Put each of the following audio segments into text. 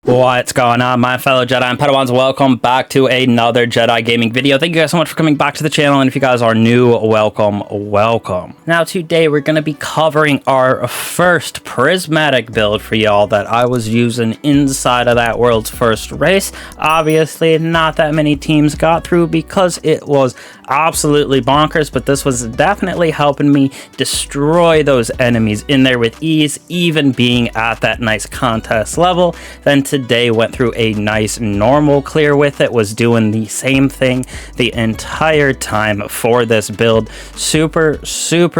What's going on, my fellow Jedi and Padawans? Welcome back to another Jedi gaming video. Thank you guys so much for coming back to the channel, and if you guys are new, welcome. Now today we're going to be covering our first prismatic build for y'all that I was using inside of that world's first race. Obviously not that many teams got through because it was absolutely bonkers, but this was definitely helping me destroy those enemies in there with ease, even being at that nice contest level. Then today went through a nice normal clear with it, was doing the same thing the entire time for this build. Super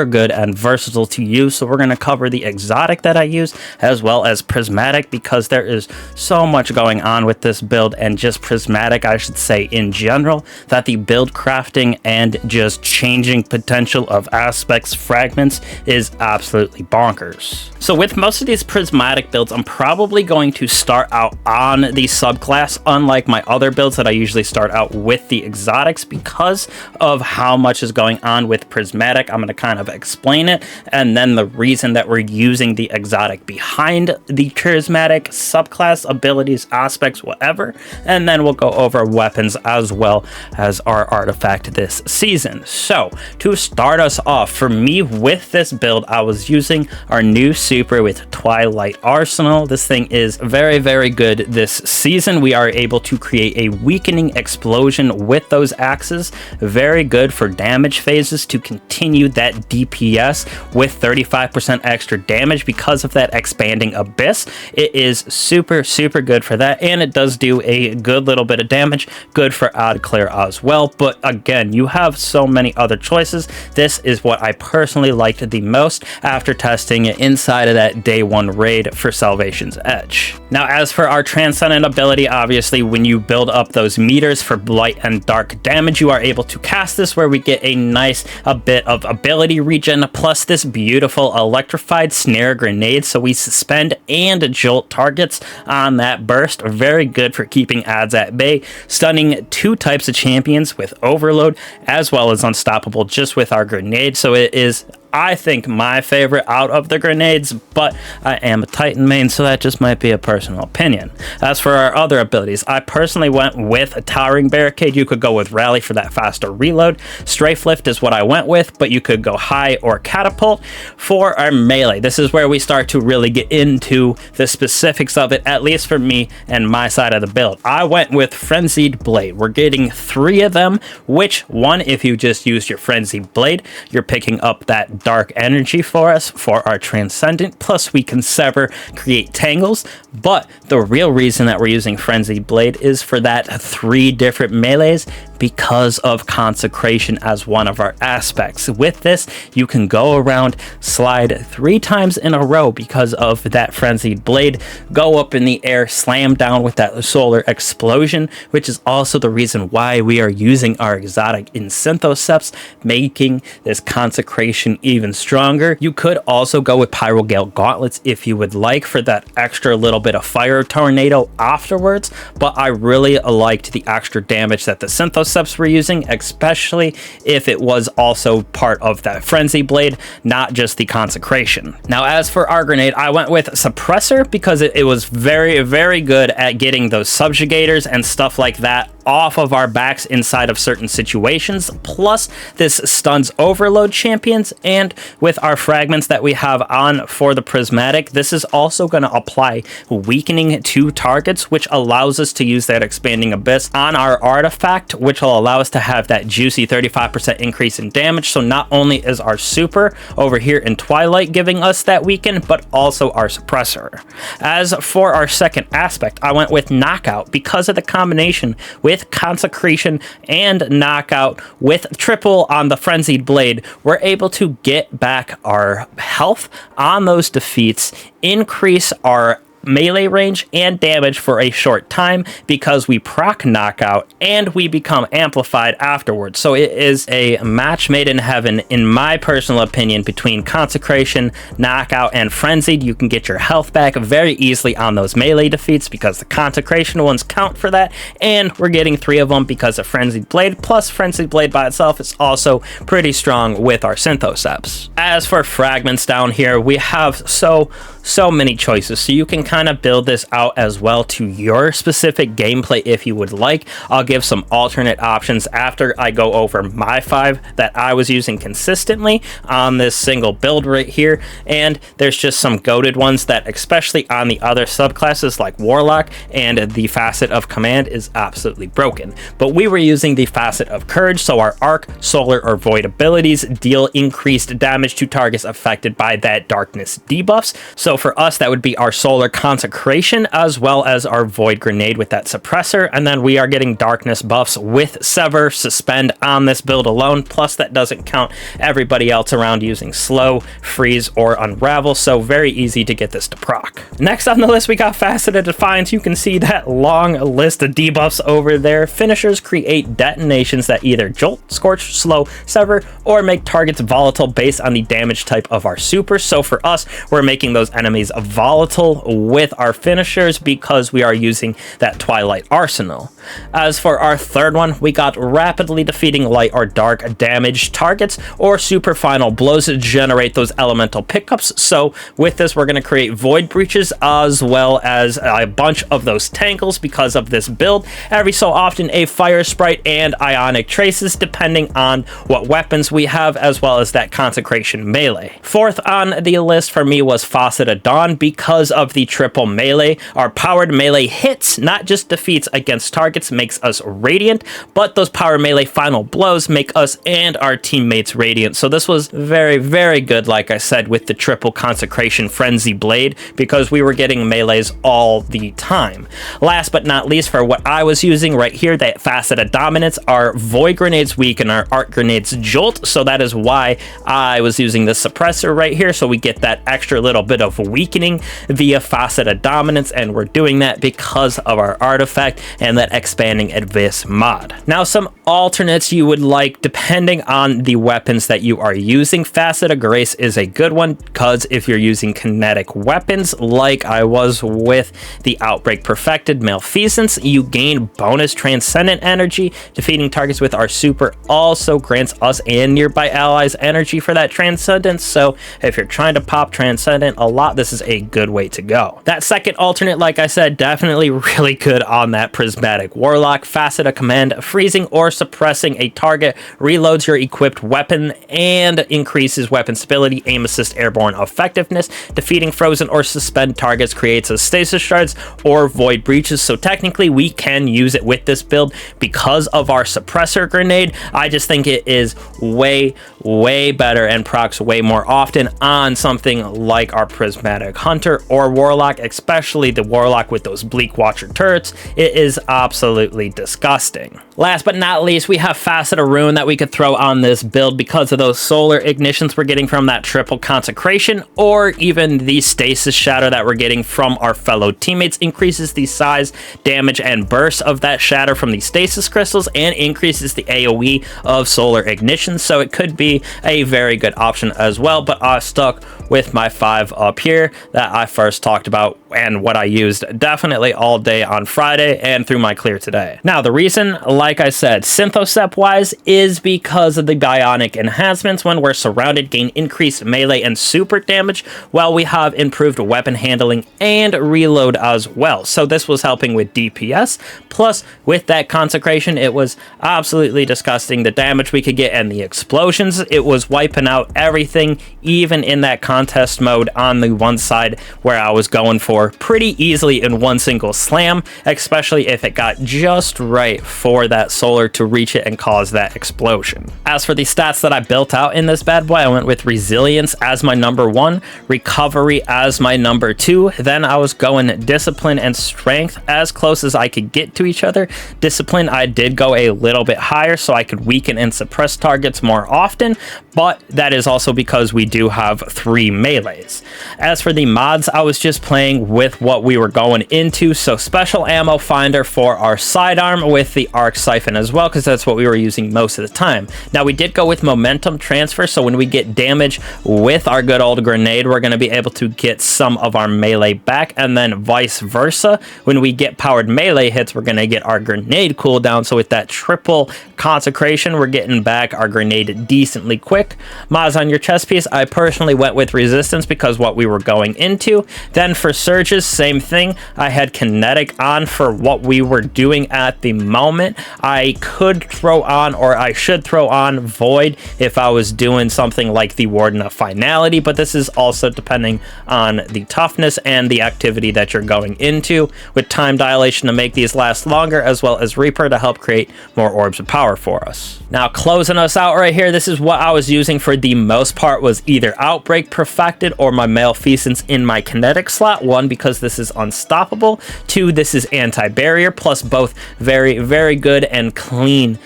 good and versatile to use. So we're going to cover the exotic that I use as well as prismatic, because there is so much going on with this build, and just prismatic I should say in general, that the build crafting and just changing potential of aspects fragments is absolutely bonkers. So with most of these prismatic builds, I'm probably going to start out on the subclass, unlike my other builds that I usually start out with the exotics, because of how much is going on with prismatic. I'm going to kind of explain it, and then the reason that we're using the exotic behind the prismatic subclass, abilities, aspects, whatever, and then we'll go over weapons as well as our artifact this season. So to start us off, for me with this build, I was using our new super with Twilight Arsenal. This thing is very good this season. We are able to create a weakening explosion with those axes. Very good for damage phases to continue that DPS with 35% extra damage because of that expanding abyss. It is super good for that, and it does do a good little bit of damage. Good for odd clear as well, but again, you have so many other choices. This is what I personally liked the most after testing it inside of that day one raid for Salvation's Edge. Now as for our transcendent ability, obviously when you build up those meters for light and dark damage, you are able to cast this, where we get a bit of ability regen, plus this beautiful electrified snare grenade, so we suspend and jolt targets on that burst. Very good for keeping adds at bay, stunning two types of champions with overload, as well as unstoppable just with our grenade. So it is, I think, my favorite out of the grenades, but I am a Titan main, so that just might be a personal opinion. As for our other abilities, I personally went with a Towering Barricade. You could go with Rally for that faster reload. Strafe Lift is what I went with, but you could go High or Catapult. For our melee, this is where we start to really get into the specifics of it, at least for me and my side of the build. I went with Frenzied Blade. We're getting 3 of them, which one, if you just use your Frenzied Blade, you're picking up that dark energy for us for our transcendent, plus we can sever, create tangles. But the real reason that we're using Frenzied Blade is for that 3 different melees, because of consecration as one of our aspects. With this, you can go around, slide 3 times in a row because of that Frenzied Blade, go up in the air, slam down with that solar explosion, which is also the reason why we are using our exotic in Synthoceps, making this consecration even stronger. You could also go with Pyrogale Gauntlets if you would like, for that extra little bit of fire tornado afterwards, but I really liked the extra damage that the Synthoceps were using, especially if it was also part of that Frenzy Blade, not just the consecration. Now as for our grenade, I went with Suppressor because it was very good at getting those subjugators and stuff like that off of our backs inside of certain situations, plus this stuns overload champions, and with our fragments that we have on for the prismatic, this is also going to apply weakening to targets, which allows us to use that expanding abyss on our artifact, which will allow us to have that juicy 35% increase in damage. So not only is our super over here in Twilight giving us that weaken, but also our suppressor. As for our second aspect, I went with Knockout because of the combination with consecration and knockout with triple on the Frenzied Blade. We're able to get back our health on those defeats, increase our melee range and damage for a short time because we proc knockout and we become amplified afterwards. So it is a match made in heaven, in my personal opinion, between consecration, knockout, and frenzied. You can get your health back very easily on those melee defeats because the consecration ones count for that, and we're getting 3 of them because of Frenzied Blade, plus Frenzied Blade by itself is also pretty strong with our Synthoceps. As for fragments down here, we have so so many choices, so you can kind of build this out as well to your specific gameplay if you would like. I'll give some alternate options after I go over my 5 that I was using consistently on this single build right here, and there's just some goated ones that, especially on the other subclasses like Warlock, and the facet of Command is absolutely broken. But we were using the facet of Courage, so our Arc, Solar, or Void abilities deal increased damage to targets affected by that darkness debuffs. So for us, that would be our Solar Consecration as well as our Void Grenade with that suppressor, and then we are getting darkness buffs with Sever, Suspend on this build alone, plus that doesn't count everybody else around using Slow, Freeze, or Unravel, so very easy to get this to proc. Next on the list, we got Faceted Defiance. You can see that long list of debuffs over there. Finishers create detonations that either jolt, scorch, slow, sever, or make targets volatile based on the damage type of our super. So for us, we're making those enemies volatile with our finishers because we are using that Twilight Arsenal. As for our third one, we got rapidly defeating light or dark damage targets, or super final blows generate those elemental pickups. So with this, we're going to create void breaches as well as a bunch of those tangles because of this build. Every so often a fire sprite and ionic traces depending on what weapons we have, as well as that consecration melee. Fourth on the list for me was Faucet of Dawn because of the triple melee. Our powered melee hits, not just defeats against targets, makes us radiant, but those power melee final blows make us and our teammates radiant. So this was very, very good, like I said, with the triple consecration frenzy blade because we were getting melees all the time. Last but not least, for what I was using right here, that Facet of Dominance, our Void Grenades weaken our Arc Grenades jolt, so that is why I was using the suppressor right here, so we get that extra little bit of weakening via Facet of Dominance, and we're doing that because of our artifact and that expanding abyss mod. Now some alternates you would like depending on the weapons that you are using. Facet of Grace is a good one because if you're using kinetic weapons like I was with the Outbreak Perfected Malfeasance, you gain bonus transcendent energy. Defeating targets with our super also grants us and nearby allies energy for that transcendence, so if you're trying to pop transcendent a lot, this is a good way to go. That second alternate, like I said, definitely really good on that Prismatic Warlock. Facet of Command, freezing or suppressing a target reloads your equipped weapon and increases weapon stability, aim assist, airborne effectiveness. Defeating frozen or suspend targets creates a stasis shards or void breaches, so technically we can use it with this build because of our suppressor grenade. I just think it is way better and procs way more often on something like our Prismatic Hunter or Warlock, especially the Warlock with those Bleak Watcher turrets. It is absolutely disgusting. Last but not least, we have Facet of Ruin that we could throw on this build because of those solar ignitions we're getting from that triple consecration, or even the stasis shatter that we're getting from our fellow teammates. Increases the size, damage, and burst of that shatter from the stasis crystals and increases the AoE of solar ignition, so it could be a very good option as well. But I stuck with my 5 up here that I first talked about and what I used definitely all day on Friday and through my clear today. Now the reason, like I said, Synthoceps wise, is because of the bionic enhancements. When we're surrounded, gain increased melee and super damage, while we have improved weapon handling and reload as well. So this was helping with DPS, plus with that consecration, it was absolutely disgusting the damage we could get and the explosions. It was wiping out everything, even in that contest mode on the one side where I was going for pretty easily in one single slam, especially if it got just right for that solar to reach it and cause that explosion. As for the stats that I built out in this bad boy, I went with Resilience as my number 1, Recovery as my number 2, then I was going Discipline and Strength as close as I could get to each other. Discipline, I did go a little bit higher so I could weaken and suppress targets more often, but that is also because we do have 3 melees. As for the mods, I was just playing with what we were going into. So special ammo finder for our sidearm with the arc siphon as well, because that's what we were using most of the time. Now we did go with momentum transfer, so when we get damage with our good old grenade, we're going to be able to get some of our melee back, and then vice versa. When we get powered melee hits, we're going to get our grenade cooldown. So with that triple consecration, we're getting back our grenade decently quick. Mods on your chest piece, I personally went with resistance because what we were going into. Then for surges, same thing. I had kinetic on for what we were doing at the moment. I could throw on, or I should throw on, void if I was doing something like the Warden of Finality, but this is also depending on the toughness and the activity that you're going into, with time dilation to make these last longer, as well as Reaper to help create more orbs of power for us. Now closing us out right here, this is what I was using for the most part, was either Outbreak Perfected or my Maleficence in my kinetic slot. One, because this is unstoppable. Two, this is anti-barrier, plus both very, very good and clean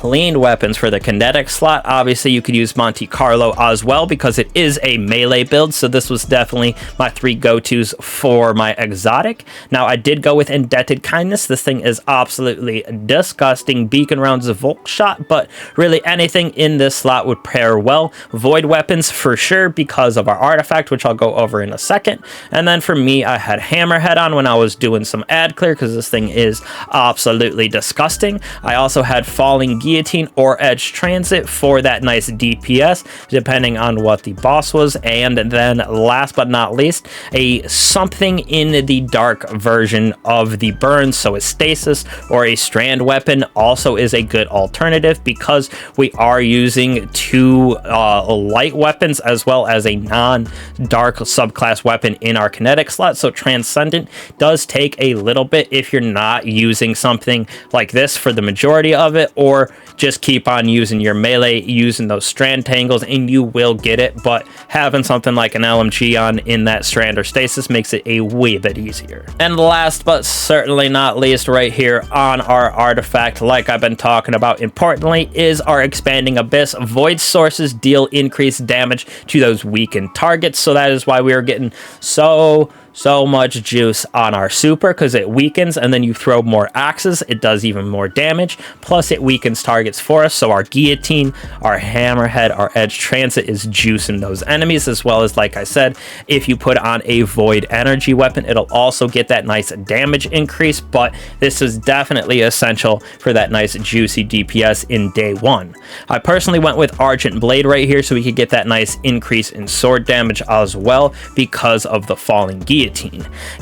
weapons for the kinetic slot. Obviously you could use Monte Carlo as well because it is a melee build, so this was definitely my 3 go-tos for my exotic. Now I did go with Indebted Kindness. This thing is absolutely disgusting. Beacon rounds of Volk shot, but really anything in this slot would pair well. Void weapons for sure because of our artifact, which I'll go over in a second. And then for me, I had Hammerhead on when I was doing some ad clear because this thing is absolutely disgusting. I also had Falling Guillotine or Edge Transit for that nice DPS, depending on what the boss was. And then last but not least, a something in the dark version of the burn, so a stasis or a strand weapon also is a good alternative because we are using 2 light weapons as well as a non-dark subclass weapon in our kinetic slot. So Transcendent does take a little bit if you're not using something like this for the majority of it, or just keep on using your melee, using those strand tangles, and you will get it. But having something like an LMG on in that strand or stasis makes it a wee bit easier. And last but certainly not least, right here on our artifact, like I've been talking about importantly, is our Expanding Abyss. Void sources deal increased damage to those weakened targets, so that is why we are getting so much juice on our super, because it weakens, and then you throw more axes, it does even more damage, plus it weakens targets for us. So our guillotine, our hammerhead, our edge transit is juicing those enemies, as well as, like I said, if you put on a void energy weapon, it'll also get that nice damage increase. But this is definitely essential for that nice juicy DPS in day 1. I personally went with Argent Blade right here so we could get that nice increase in sword damage as well because of the Falling Guillotine.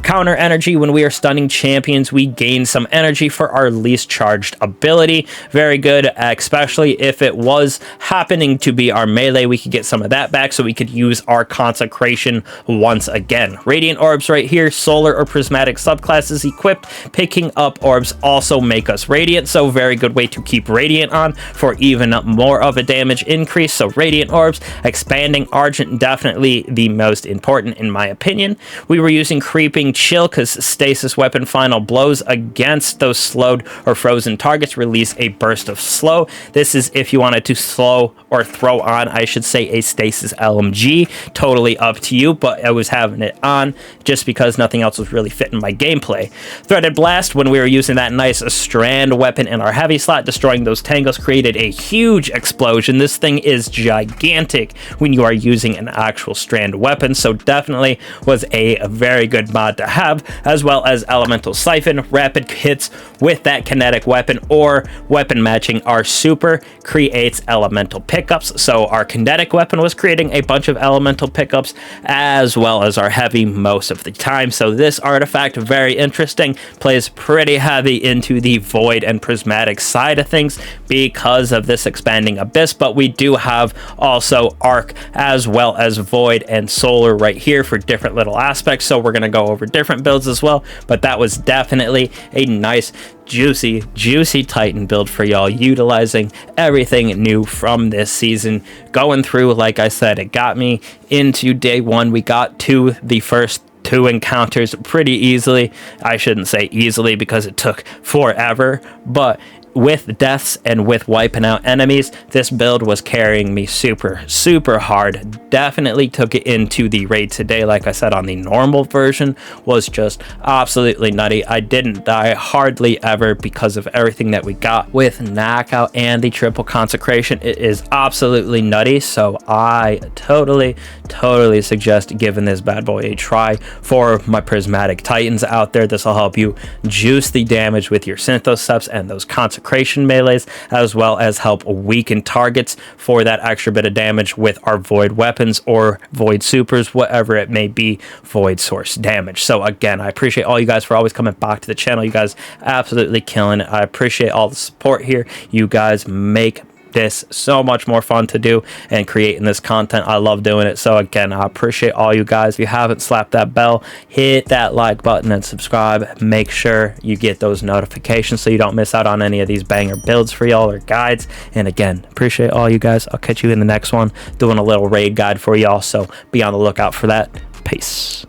Counter energy, when we are stunning champions, we gain some energy for our least charged ability. Very good, especially if it was happening to be our melee, we could get some of that back so we could use our consecration once again. Radiant orbs right here, solar or prismatic subclasses equipped. Picking up orbs also make us radiant, so very good way to keep radiant on for even more of a damage increase. So radiant orbs, expanding argent, definitely the most important in my opinion. We were using Creeping Chill because stasis weapon final blows against those slowed or frozen targets release a burst of slow. This is if you wanted to slow or throw on, I should say, a stasis LMG. Totally up to you, but I was having it on just because nothing else was really fitting my gameplay. Threaded Blast, when we were using that nice strand weapon in our heavy slot, destroying those tangles created a huge explosion. This thing is gigantic when you are using an actual strand weapon, so definitely was a very good mod to have, as well as Elemental Siphon. Rapid hits with that kinetic weapon or weapon matching our super creates elemental pickups. So our kinetic weapon was creating a bunch of elemental pickups as well as our heavy most of the time. So this artifact, very interesting, plays pretty heavy into the void and prismatic side of things because of this Expanding Abyss, but we do have also arc as well as void and solar right here for different little aspects. So we're going to go over different builds as well, but that was definitely a nice juicy Titan build for y'all, utilizing everything new from this season. Going through, like I said, it got me into day 1. We got to the first 2 encounters pretty easily. I shouldn't say easily because it took forever, but with deaths and with wiping out enemies, this build was carrying me super hard. Definitely took it into the raid today. Like I said, on the normal version was just absolutely nutty. I didn't die hardly ever because of everything that we got with knockout and the triple consecration. It is absolutely nutty, so I totally suggest giving this bad boy a try. For my Prismatic Titans out there, this will help you juice the damage with your Synthoceps and those consecration melees, as well as help weaken targets for that extra bit of damage with our void weapons or void supers, whatever it may be, void source damage. So again, I appreciate all you guys for always coming back to the channel. You guys absolutely killing it. I appreciate all the support here. You guys make this so much more fun to do and creating this content. I love doing it. So again, I appreciate all you guys. If you haven't slapped that bell, hit that like button and subscribe. Make sure you get those notifications so you don't miss out on any of these banger builds for y'all or guides. And again, appreciate all you guys. I'll catch you in the next one, doing a little raid guide for y'all, so be on the lookout for that. Peace.